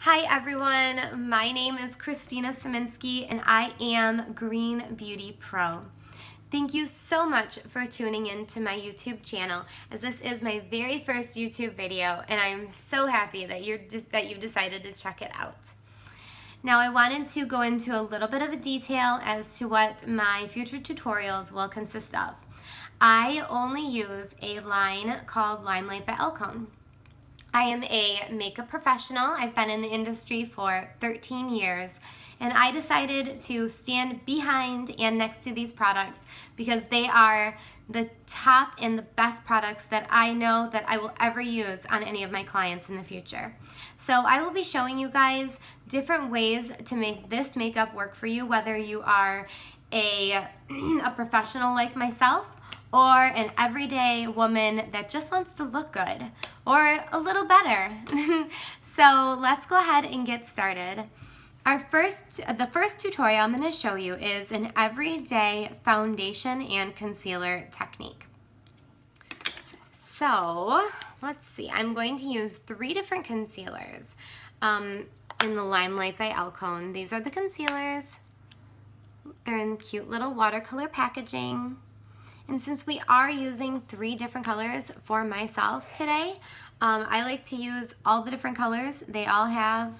Hi everyone, my name is Christina Szyminski and I am Green Beauty Pro. Thank you so much for tuning in to my YouTube channel, as this is my very first YouTube video and I'm so happy that you've decided to check it out. Now I wanted to go into a little bit of a detail as to what my future tutorials will consist of. I only use a line called Limelight by Alcone. I am a makeup professional. I've been in the industry for 13 years, and I decided to stand behind and next to these products because they are the top and the best products that I know that I will ever use on any of my clients in the future. So I will be showing you guys different ways to make this makeup work for you, whether you are a professional like myself or an everyday woman that just wants to look good or a little better. So let's go ahead and get started. The first tutorial I'm going to show you is an everyday foundation and concealer technique. So let's see, I'm going to use 3 different concealers in the Limelight by Alcone. These are the concealers. They're in cute little watercolor packaging. And since we are using 3 different colors for myself today, I like to use all the different colors. They all have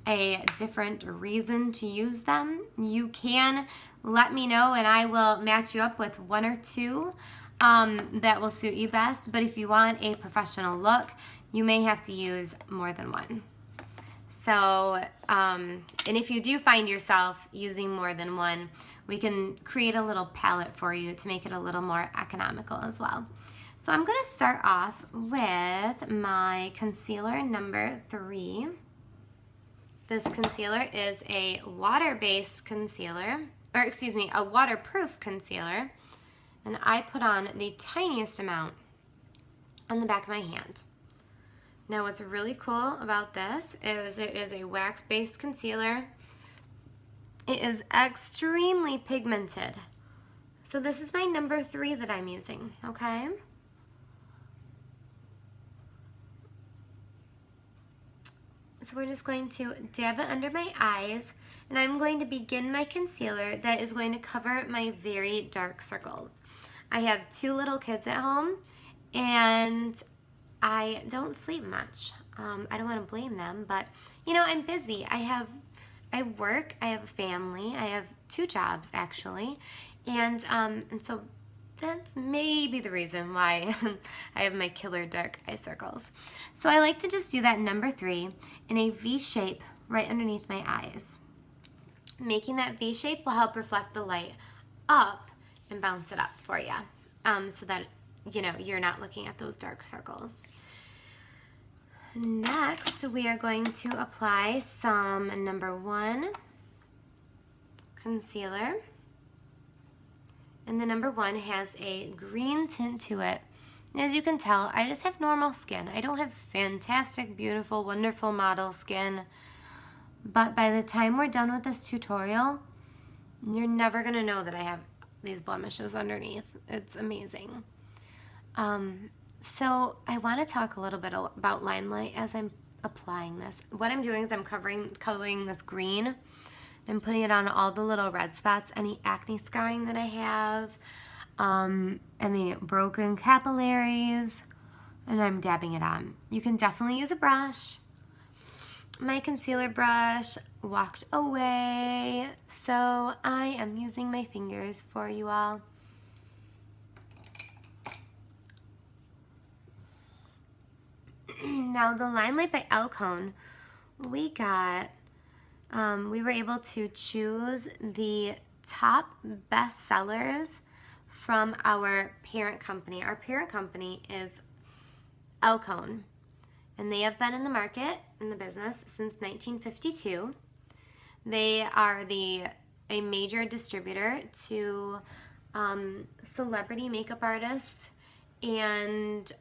a different reason to use them. You can let me know and I will match you up with 1 or 2 that will suit you best. But if you want a professional look, you may have to use more than 1. So, and if you do find yourself using more than 1, we can create a little palette for you to make it a little more economical as well. So I'm going to start off with my concealer number 3. This concealer is a water-based concealer, or excuse me, a waterproof concealer, and I put on the tiniest amount on the back of my hand. Now what's really cool about this is it is a wax-based concealer. It is extremely pigmented. So this is my number 3 that I'm using, okay? So we're just going to dab it under my eyes, and I'm going to begin my concealer that is going to cover my very dark circles. I have 2 little kids at home, and I don't sleep much. I don't want to blame them, but you know, I'm busy. I work, I have a family, I have 2 jobs actually, and so that's maybe the reason why I have my killer dark eye circles. So I like to just do that number 3 in a V shape right underneath my eyes. Making that V shape will help reflect the light up and bounce it up for you, so that you know you're not looking at those dark circles. Next, we are going to apply some number 1 concealer. And the number 1 has a green tint to it. And as you can tell, I just have normal skin. I don't have fantastic, beautiful, wonderful model skin. But by the time we're done with this tutorial, you're never going to know that I have these blemishes underneath. It's amazing. So I want to talk a little bit about Limelight as I'm applying this. What I'm doing is I'm coloring this green. I'm putting it on all the little red spots, any acne scarring that I have, any broken capillaries, and I'm dabbing it on. You can definitely use a brush. My concealer brush walked away, so I am using my fingers for you all. Now the Limelight by Alcone, we were able to choose the top best sellers from our parent company. Our parent company is Alcone, and they have been in the market, in the business, since 1952. They are a major distributor to celebrity makeup artists and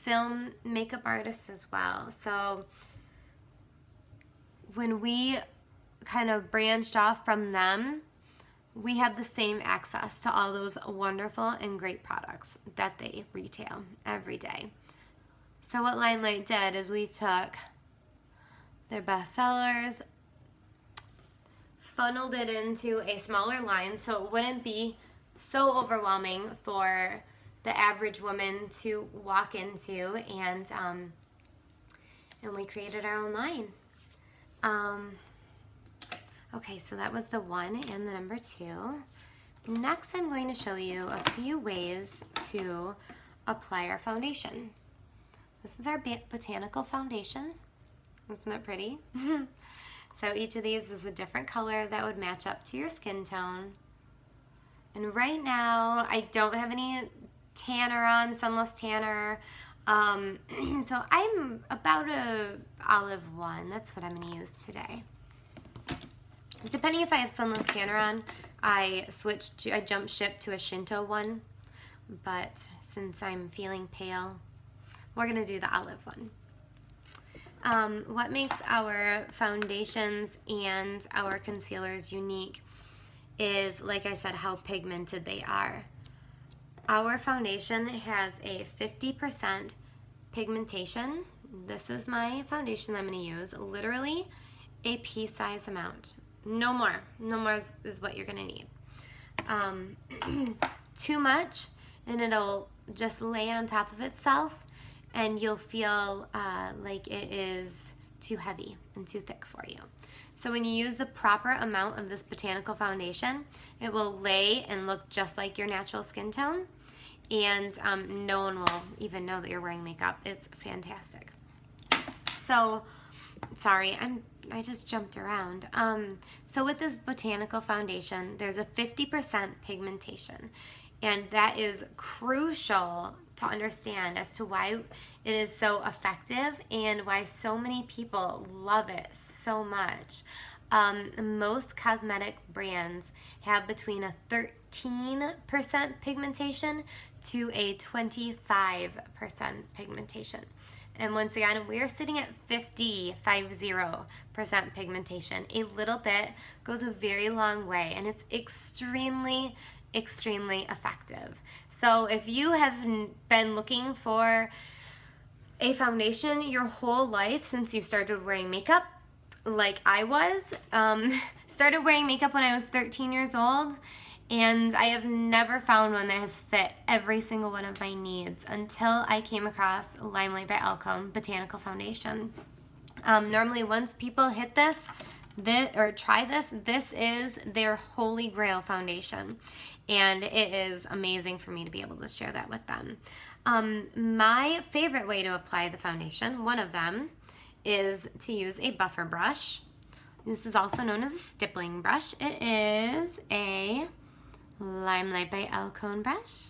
film makeup artists as well. So when we kind of branched off from them, we had the same access to all those wonderful and great products that they retail every day. So what Limelight did is we took They're bestsellers. Funneled it into a smaller line so it wouldn't be so overwhelming for the average woman to walk into, and we created our own line. Okay, so that was the 1 and the number 2. Next, I'm going to show you a few ways to apply our foundation. This is our Botanical foundation. Isn't it pretty? So each of these is a different color that would match up to your skin tone. And right now, I don't have any tanner on, sunless tanner. So I'm about a olive 1. That's what I'm going to use today. Depending if I have sunless tanner on, I jump ship to a Shinto 1. But since I'm feeling pale, we're going to do the olive 1. What makes our foundations and our concealers unique is, like I said, how pigmented they are. Our foundation has a 50% pigmentation. This is my foundation I'm going to use. Literally a pea-size amount. No more. No more is what you're going to need. Too much, and it'll just lay on top of itself, and you'll feel like it is too heavy and too thick for you. So when you use the proper amount of this Botanical foundation, it will lay and look just like your natural skin tone, and no one will even know that you're wearing makeup. It's fantastic. So, sorry, I just jumped around. So with this Botanical foundation, there's a 50% pigmentation. And that is crucial to understand as to why it is so effective and why so many people love it so much. Most cosmetic brands have between a 13% pigmentation to a 25% pigmentation. And once again, we are sitting at 50% pigmentation. A little bit goes a very long way, and it's extremely effective. So if you have been looking for a foundation your whole life since you started wearing makeup, like I was, started wearing makeup when I was 13 years old, and I have never found one that has fit every single one of my needs until I came across Limelight by Alcone Botanical Foundation. Normally once people hit this or try this is their holy grail foundation, and it is amazing for me to be able to share that with them. My favorite way to apply the foundation, one of them, is to use a buffer brush. This is also known as a stippling brush. It is a Limelight by Alcone brush.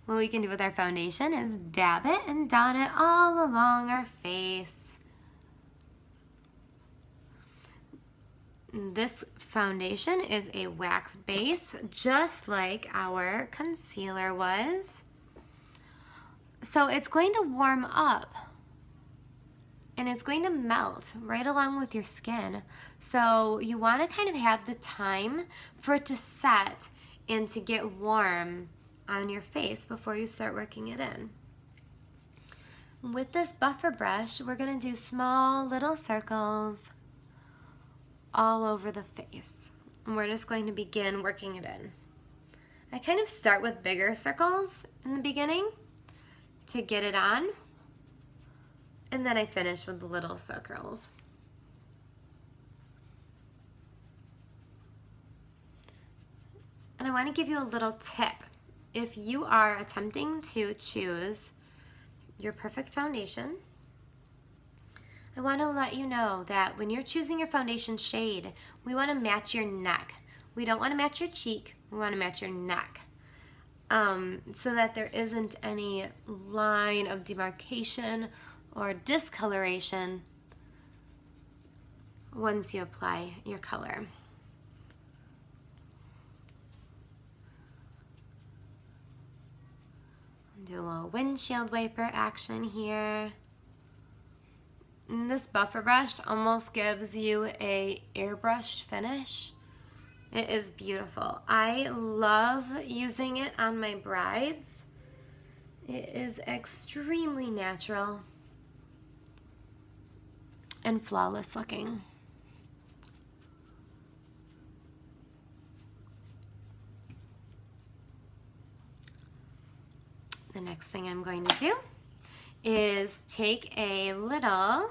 What we can do with our foundation is dab it and dot it all along our face. This foundation is a wax base, just like our concealer was. So it's going to warm up and it's going to melt right along with your skin. So you want to kind of have the time for it to set and to get warm on your face before you start working it in. With this buffer brush, we're going to do small little circles all over the face. And we're just going to begin working it in. I kind of start with bigger circles in the beginning to get it on, and then I finish with the little circles. And I want to give you a little tip. If you are attempting to choose your perfect foundation, I want to let you know that when you're choosing your foundation shade, we want to match your neck. We don't want to match your cheek, we want to match your neck. So that there isn't any line of demarcation or discoloration once you apply your color. Do a little windshield wiper action here. And this buffer brush almost gives you a airbrush finish. It is beautiful. I love using it on my brides. It is extremely natural. and flawless looking. The next thing I'm going to do is take a little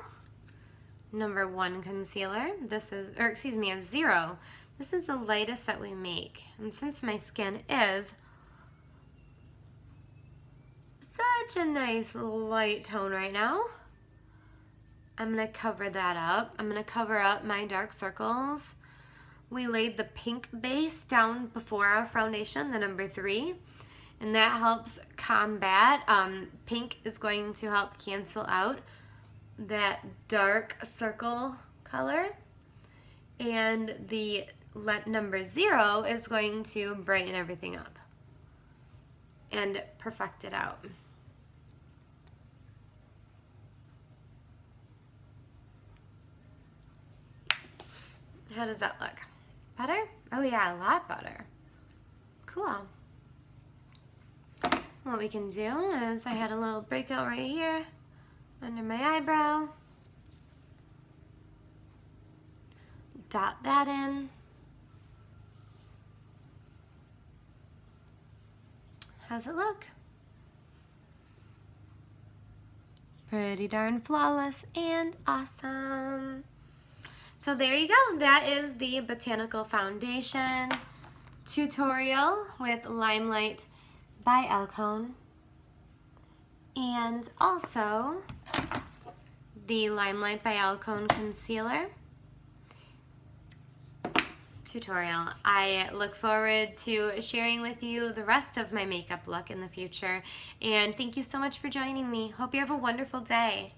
number 1 concealer. This is, or excuse me, a 0. This is the lightest that we make. And since my skin is such a nice light tone right now, I'm gonna cover that up. I'm gonna cover up my dark circles. We laid the pink base down before our foundation, the number 3, and that helps combat. Pink is going to help cancel out that dark circle color, and the number 0 is going to brighten everything up and perfect it out. How does that look? Better? Oh yeah, a lot better. Cool. What we can do is, I had a little breakout right here under my eyebrow. Dot that in. How's it look? Pretty darn flawless and awesome. So there you go. That is the Botanical Foundation tutorial with Limelight by Alcone, and also the Limelight by Alcone concealer tutorial. I look forward to sharing with you the rest of my makeup look in the future, and thank you so much for joining me. Hope you have a wonderful day.